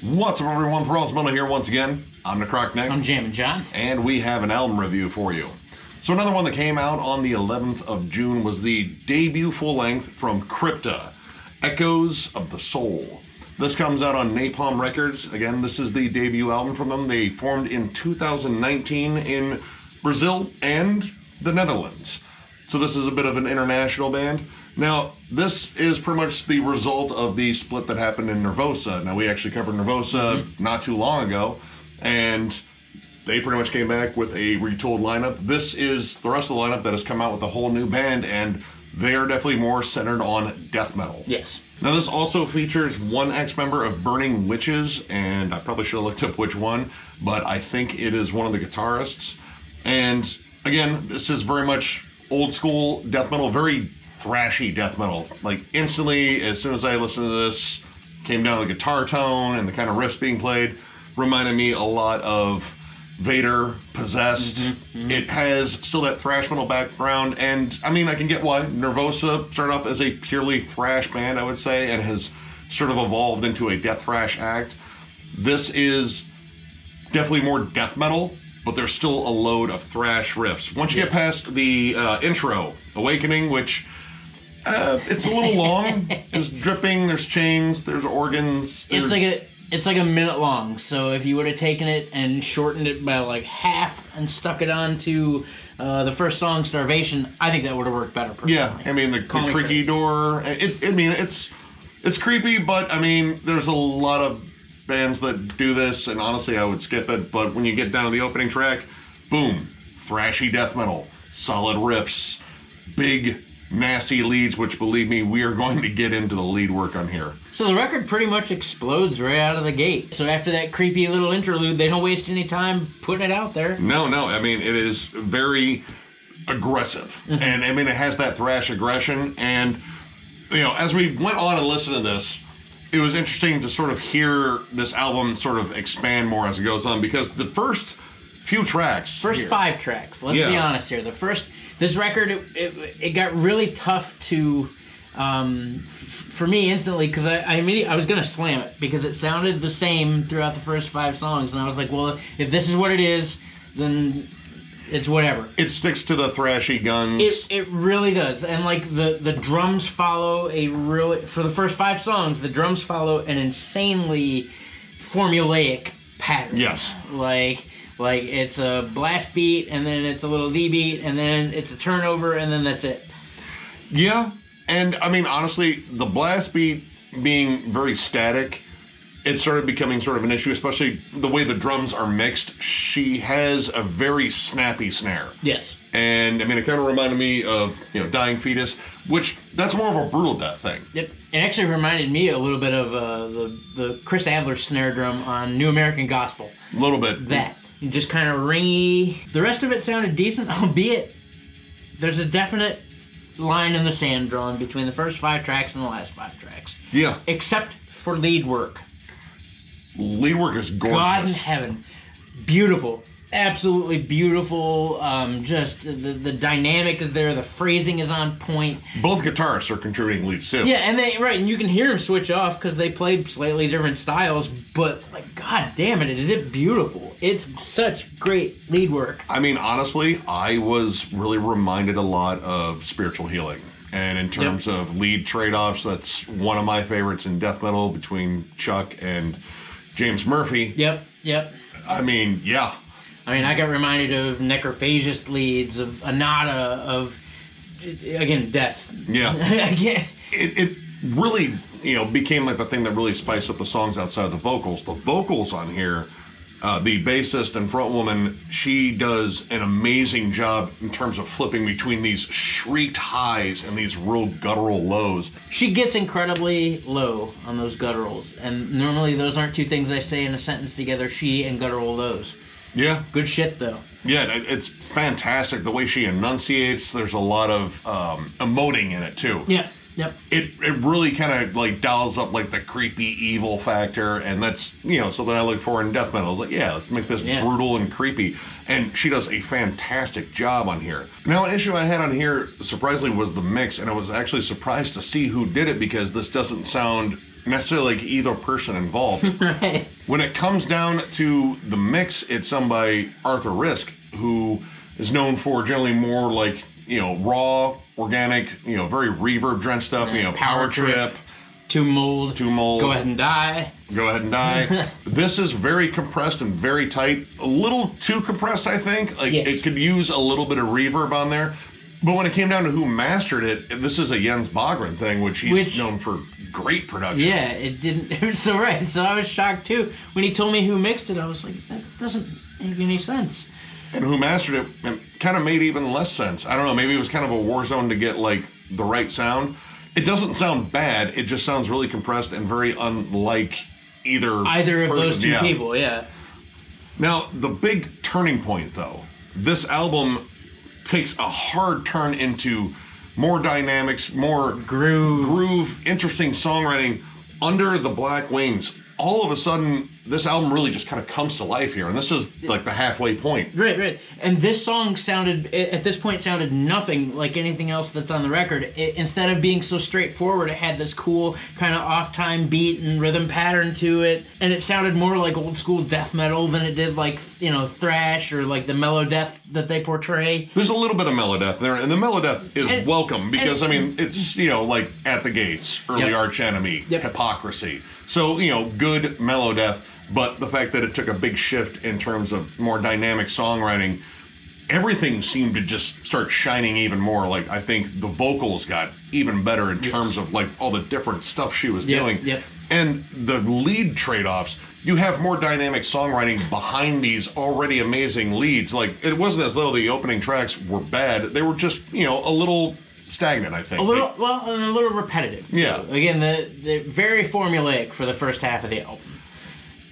What's up, everyone? Thralls here once again. I'm Necrotic. I'm Jammin, John. And we have an album review for you. So another one that came out on the 11th of June was the debut full-length from Crypta, Echoes of the Soul. This comes out on Napalm Records. Again, this is the debut album from them. They formed in 2019 in Brazil and the Netherlands. So this is a bit of an international band. Now, this is pretty much the result of the split that happened in Nervosa. Now, we actually covered Nervosa not too long ago, and they pretty much came back with a retooled lineup. This is the rest of the lineup that has come out with a whole new band, and they are definitely more centered on death metal. Yes. Now, this also features one ex-member of Burning Witches, and I probably should have looked up which one, but I think it is one of the guitarists. And again, this is very much old school death metal, very thrashy death metal. Like instantly, as soon as I listened to this, came down the guitar tone and the kind of riffs being played, reminded me a lot of Vader, Possessed. It has still that thrash metal background, and I mean, I can get why. Nervosa started off as a purely thrash band, I would say, and has sort of evolved into a death thrash act. This is definitely more death metal, but there's still a load of thrash riffs. Once you get past the intro, Awakening, which it's a little long. There's dripping, there's chains, there's organs. It's like a minute long. So if you would have taken it and shortened it by like half and stuck it onto the first song, Starvation, I think that would have worked better. Personally. Yeah, I mean the creaky door. It's creepy, but I mean there's a lot of bands that do this, and honestly I would skip it. But when you get down to the opening track, boom, thrashy death metal, solid riffs, big nasty leads, which believe me, we are going to get into the lead work on here. So the record pretty much explodes right out of the gate. So after that creepy little interlude, they don't waste any time putting it out there. No, I mean, it is very aggressive. And I mean, it has that thrash aggression. And, you know, as we went on and listened to this, it was interesting to sort of hear this album sort of expand more as it goes on, because the first few tracks. First 5 tracks, let's be honest here. This record, it got really tough to, for me instantly, because I was going to slam it, because it sounded the same throughout the first 5 songs, and I was like, well, if this is what it is, then it's whatever. It sticks to the thrashy guns. It really does, and like the drums follow for the first 5 songs, the drums follow an insanely formulaic pattern. Yes. Like it's a blast beat, and then it's a little D beat, and then it's a turnover, and then that's it. Yeah, and I mean, honestly, the blast beat being very static, it started becoming sort of an issue, especially the way the drums are mixed. She has a very snappy snare. Yes. And I mean, it kind of reminded me of, Dying Fetus, which that's more of a brutal death thing. Yep. It actually reminded me a little bit of the Chris Adler snare drum on New American Gospel. A little bit. That. Just kind of ringy. The rest of it sounded decent, albeit there's a definite line in the sand drawn between the first 5 tracks and the last 5 tracks. Yeah. Except for lead work. Lead work is gorgeous. God in heaven. Beautiful. Absolutely beautiful. Just the dynamic is there. The phrasing is on point. Both guitarists are contributing leads too. Yeah, and you can hear them switch off because they play slightly different styles. But like, God damn it, is it beautiful? It's such great lead work. I mean, honestly, I was really reminded a lot of Spiritual Healing. And in terms of lead trade-offs, that's one of my favorites in death metal between Chuck and James Murphy. Yep. I mean, yeah. I mean, I got reminded of Necrophagist leads, of Anata, of, again, death. Yeah. Again. It really, became like the thing that really spiced up the songs outside of the vocals. The vocals on here, the bassist and frontwoman, she does an amazing job in terms of flipping between these shrieked highs and these real guttural lows. She gets incredibly low on those gutturals, and normally those aren't 2 things I say in a sentence together, she and guttural lows. Yeah. Good shit, though. Yeah, it's fantastic. The way she enunciates, there's a lot of emoting in it, too. Yeah, yep. It really kind of, like, dials up, like, the creepy evil factor, and that's, something I look for in death metal. It's like, let's make this brutal and creepy. And she does a fantastic job on here. Now, an issue I had on here, surprisingly, was the mix, and I was actually surprised to see who did it, because this doesn't sound necessarily like either person involved. Right. When it comes down to the mix, it's done by Arthur Risk, who is known for generally more like, raw, organic, very reverb drenched stuff, Power Trip. To mold. Go ahead and die. This is very compressed and very tight. A little too compressed, I think. Like, yes. It could use a little bit of reverb on there. But when it came down to who mastered it, this is a Jens Bogren thing, which he's known for great production. Yeah, it didn't. So right. So I was shocked too when he told me who mixed it. I was like, that doesn't make any sense. And who mastered it kind of made even less sense. I don't know. Maybe it was kind of a war zone to get like the right sound. It doesn't sound bad. It just sounds really compressed and very unlike either of those two people. Yeah. Now the big turning point, though, this album takes a hard turn into more dynamics, more groove, interesting songwriting under the Black Wings. All of a sudden, this album really just kind of comes to life here, and this is like the halfway point. Right. And this song at this point sounded nothing like anything else that's on the record. Instead of being so straightforward, it had this cool kind of off-time beat and rhythm pattern to it, and it sounded more like old school death metal than it did like, thrash or like the mellow death that they portray. There's a little bit of mellow death there, and the mellow death is welcome because, it's, like At the Gates, Early Arch Enemy, Hypocrisy. So, good mellow death, but the fact that it took a big shift in terms of more dynamic songwriting, everything seemed to just start shining even more. Like, I think the vocals got even better in terms of, like, all the different stuff she was doing. Yep. And the lead trade-offs, you have more dynamic songwriting behind these already amazing leads. Like, it wasn't as though the opening tracks were bad. They were just, a little stagnant, I think. And a little repetitive. Too. Yeah. Again, the very formulaic for the first half of the album.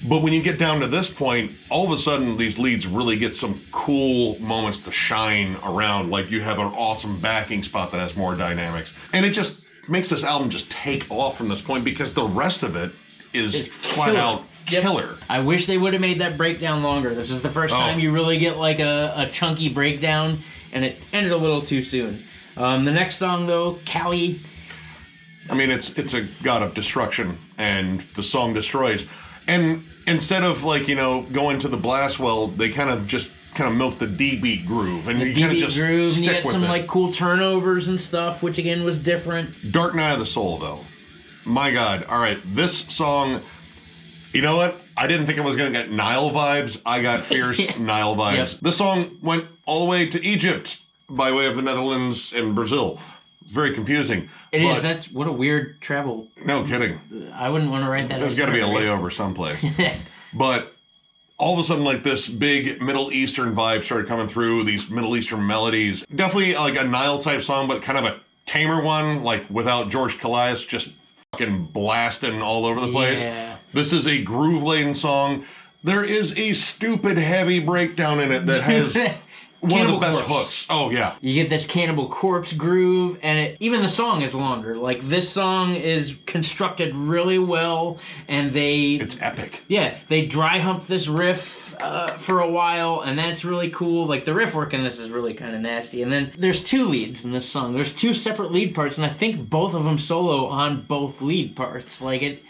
But when you get down to this point, all of a sudden these leads really get some cool moments to shine around. Like, you have an awesome backing spot that has more dynamics. And it just makes this album just take off from this point because the rest of it is flat out killer. I wish they would have made that breakdown longer. This is the first time you really get like a chunky breakdown, and it ended a little too soon. The next song, though, Callie. I mean, it's a god of destruction, and the song destroys. And instead of, like, going to the blast well, they kind of milk the D-beat groove. And you kind of just groove, stick and you get with some, it. like, cool turnovers and stuff, which, again, was different. Dark Night of the Soul, though. My God. All right, this song, you know what? I didn't think I was going to get Nile vibes. I got fierce Nile vibes. Yep. This song went all the way to Egypt by way of the Netherlands and Brazil. It's very confusing. It is. That's what a weird travel. No kidding. I wouldn't want to write that. There's got to be a layover someplace. But all of a sudden, like, this big Middle Eastern vibe started coming through, these Middle Eastern melodies. Definitely like a Nile type song, but kind of a tamer one, like without George Calais just fucking blasting all over the place. Yeah. This is a groove-laden song. There is a stupid heavy breakdown in it that has one of the best hooks. Oh, yeah. You get this Cannibal Corpse groove, and even the song is longer. Like, this song is constructed really well, and it's epic. Yeah, they dry hump this riff for a while, and that's really cool. Like, the riff work in this is really kind of nasty. And then there's two leads in this song. There's two separate lead parts, and I think both of them solo on both lead parts. Like, it...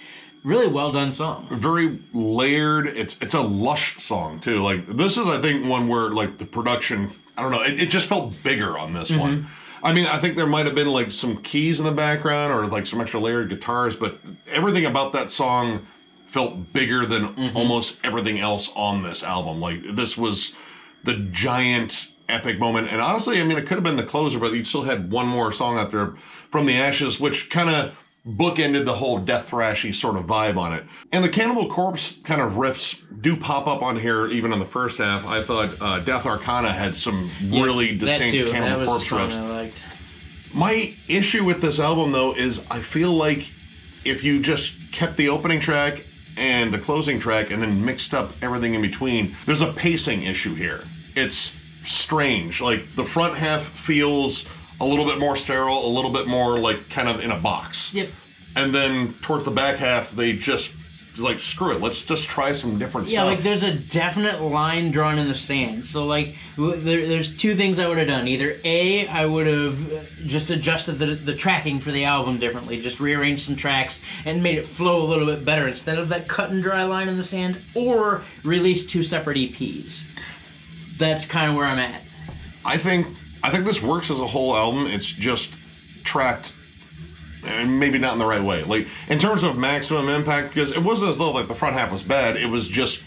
Really well done song. Very layered. It's a lush song too. Like, this is, I think, one where, like, the production, I don't know, it just felt bigger on this one. I mean, I think there might have been like some keys in the background or like some extra layered guitars, but everything about that song felt bigger than almost everything else on this album. Like, this was the giant epic moment. And honestly, I mean, it could have been the closer, but you still had one more song out there, From the Ashes, which kind of bookended the whole death thrashy sort of vibe on it. And the Cannibal Corpse kind of riffs do pop up on here even in the first half. I thought Death Arcana had some really distinct Cannibal Corpse riffs. I liked. My issue with this album, though, is I feel like if you just kept the opening track and the closing track and then mixed up everything in between, there's a pacing issue here. It's strange. Like, the front half feels a little bit more sterile, a little bit more like kind of in a box. Yep. And then towards the back half, they just like, screw it, let's just try some different stuff. Yeah, like there's a definite line drawn in the sand. So like there's two things I would have done. Either A, I would have just adjusted the tracking for the album differently, just rearranged some tracks and made it flow a little bit better instead of that cut and dry line in the sand, or release 2 separate EPs. That's kind of where I'm at. I think this works as a whole album. It's just tracked, and maybe not in the right way. Like, in terms of maximum impact, because it wasn't as though like the front half was bad. It was just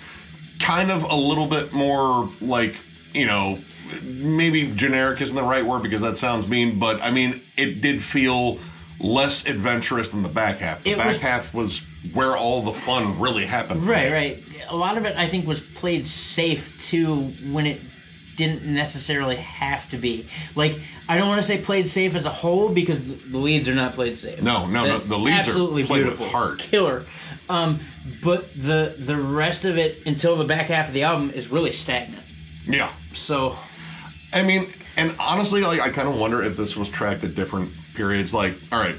kind of a little bit more like, you know, maybe generic isn't the right word because that sounds mean, but I mean, it did feel less adventurous than the back half. The back half was where all the fun really happened. Right. A lot of it, I think, was played safe too when it didn't necessarily have to be. Like, I don't want to say played safe as a whole because the leads are not played safe. No. The leads absolutely are played beautiful, with heart. Killer. But the rest of it until the back half of the album is really stagnant. Yeah. So, I mean, and honestly, like, I kind of wonder if this was tracked at different periods. Like, all right,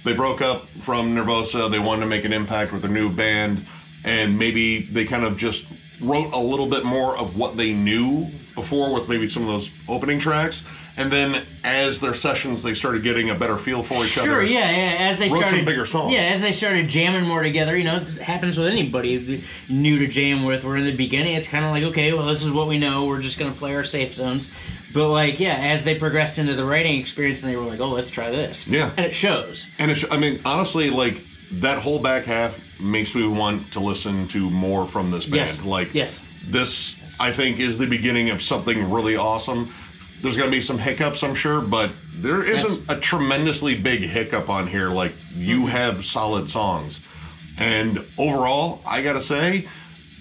they broke up from Nervosa. They wanted to make an impact with their new band, and maybe they kind of just wrote a little bit more of what they knew before with maybe some of those opening tracks, and then as their sessions they started getting a better feel for each other. Sure, yeah. As they wrote started some bigger songs. Yeah, as they started jamming more together, you know, it happens with anybody new to jam with. Where in the beginning it's kind of like, okay, well, this is what we know. We're just gonna play our safe zones. But like, yeah, as they progressed into the writing experience, and they were like, oh, let's try this. Yeah, and it shows. And I mean, honestly, like that whole back half makes me want to listen to more from this band. Yes. Like, yes. This, I think, is the beginning of something really awesome. There's going to be some hiccups, I'm sure, but there isn't a tremendously big hiccup on here. Like, you have solid songs. And overall, I got to say,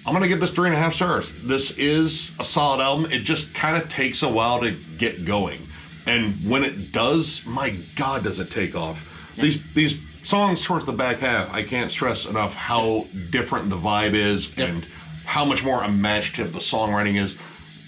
I'm going to give this 3.5 stars. This is a solid album. It just kind of takes a while to get going. And when it does, my God, does it take off. Yeah. These songs towards the back half, I can't stress enough how different the vibe is and how much more imaginative the songwriting is.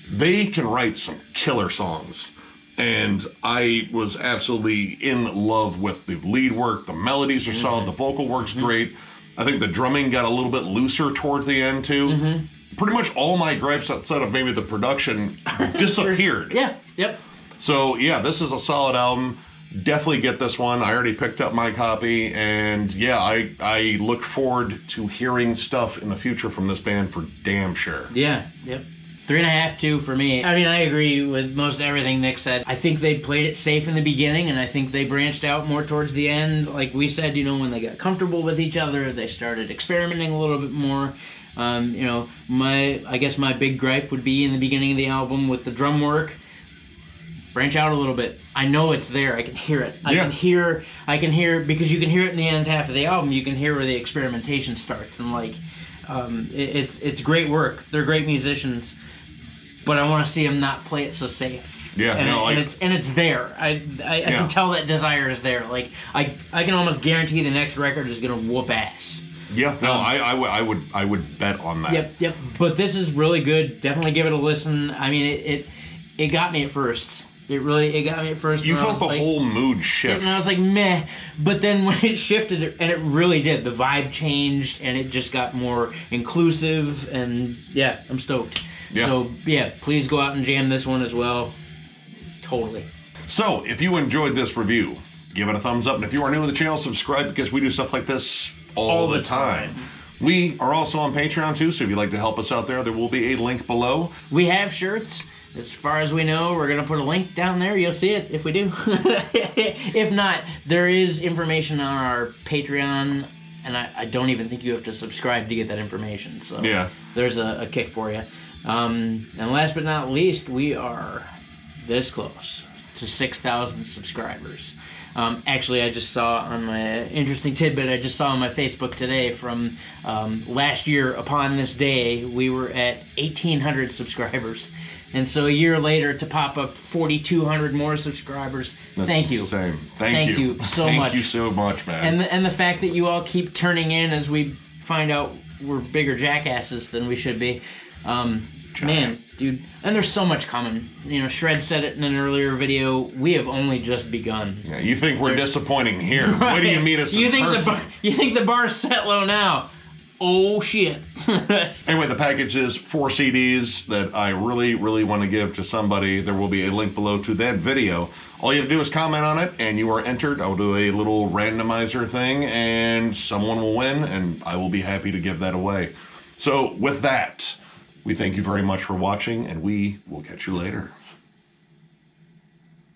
They can write some killer songs. And I was absolutely in love with the lead work. The melodies are solid. The vocal work's great. I think the drumming got a little bit looser towards the end, too. Pretty much all my gripes outside of maybe the production disappeared. Yep. So, yeah, this is a solid album. Definitely get this one. I already picked up my copy, and yeah, I look forward to hearing stuff in the future from this band for damn sure. Yeah, yep. 3.5, 2 for me. I mean, I agree with most everything Nick said. I think they played it safe in the beginning, and I think they branched out more towards the end. Like we said, you know, when they got comfortable with each other, they started experimenting a little bit more. You know, I guess my big gripe would be in the beginning of the album with the drum work. Branch out a little bit. I know it's there. I can hear it. I can hear because you can hear it in the end half of the album. You can hear where the experimentation starts, and like, it's great work. They're great musicians, but I want to see them not play it so safe. Yeah, and it's there. I can tell that desire is there. Like I can almost guarantee the next record is gonna whoop ass. Yeah, no, I would bet on that. Yep. But this is really good. Definitely give it a listen. I mean, it got me at first. It got me at first. You felt the whole mood shift. And I was like, meh. But then when it shifted, and it really did, the vibe changed, and it just got more inclusive, and yeah, I'm stoked. Yeah. So, yeah, please go out and jam this one as well. Totally. So, if you enjoyed this review, give it a thumbs up. And if you are new to the channel, subscribe, because we do stuff like this all the time. We are also on Patreon, too, so if you'd like to help us out there will be a link below. We have shirts. As far as we know, we're going to put a link down there. You'll see it if we do. If not, there is information on our Patreon, and I don't even think you have to subscribe to get that information. So yeah, there's a kick for you. And last but not least, we are this close to 6,000 subscribers. Actually, I just saw on my interesting tidbit, I just saw on my Facebook today from last year upon this day, we were at 1,800 subscribers. And so a year later to pop up 4,200 more subscribers. Thank you. Same. Thank you so much. Thank you so much, man. And the fact that you all keep turning in as we find out we're bigger jackasses than we should be. Man, dude. And there's so much coming. You know, Shred said it in an earlier video. We have only just begun. Yeah, you think we're disappointing here. Right. What do you mean us in person? You think the bar's set low now. oh shit. Anyway, the package is 4 CDs that I really, really want to give to somebody. There will be a link below to that video. All you have to do is comment on it, and you are entered. I'll do a little randomizer thing, and someone will win, and I will be happy to give that away. So with that, we thank you very much for watching, and we will catch you later.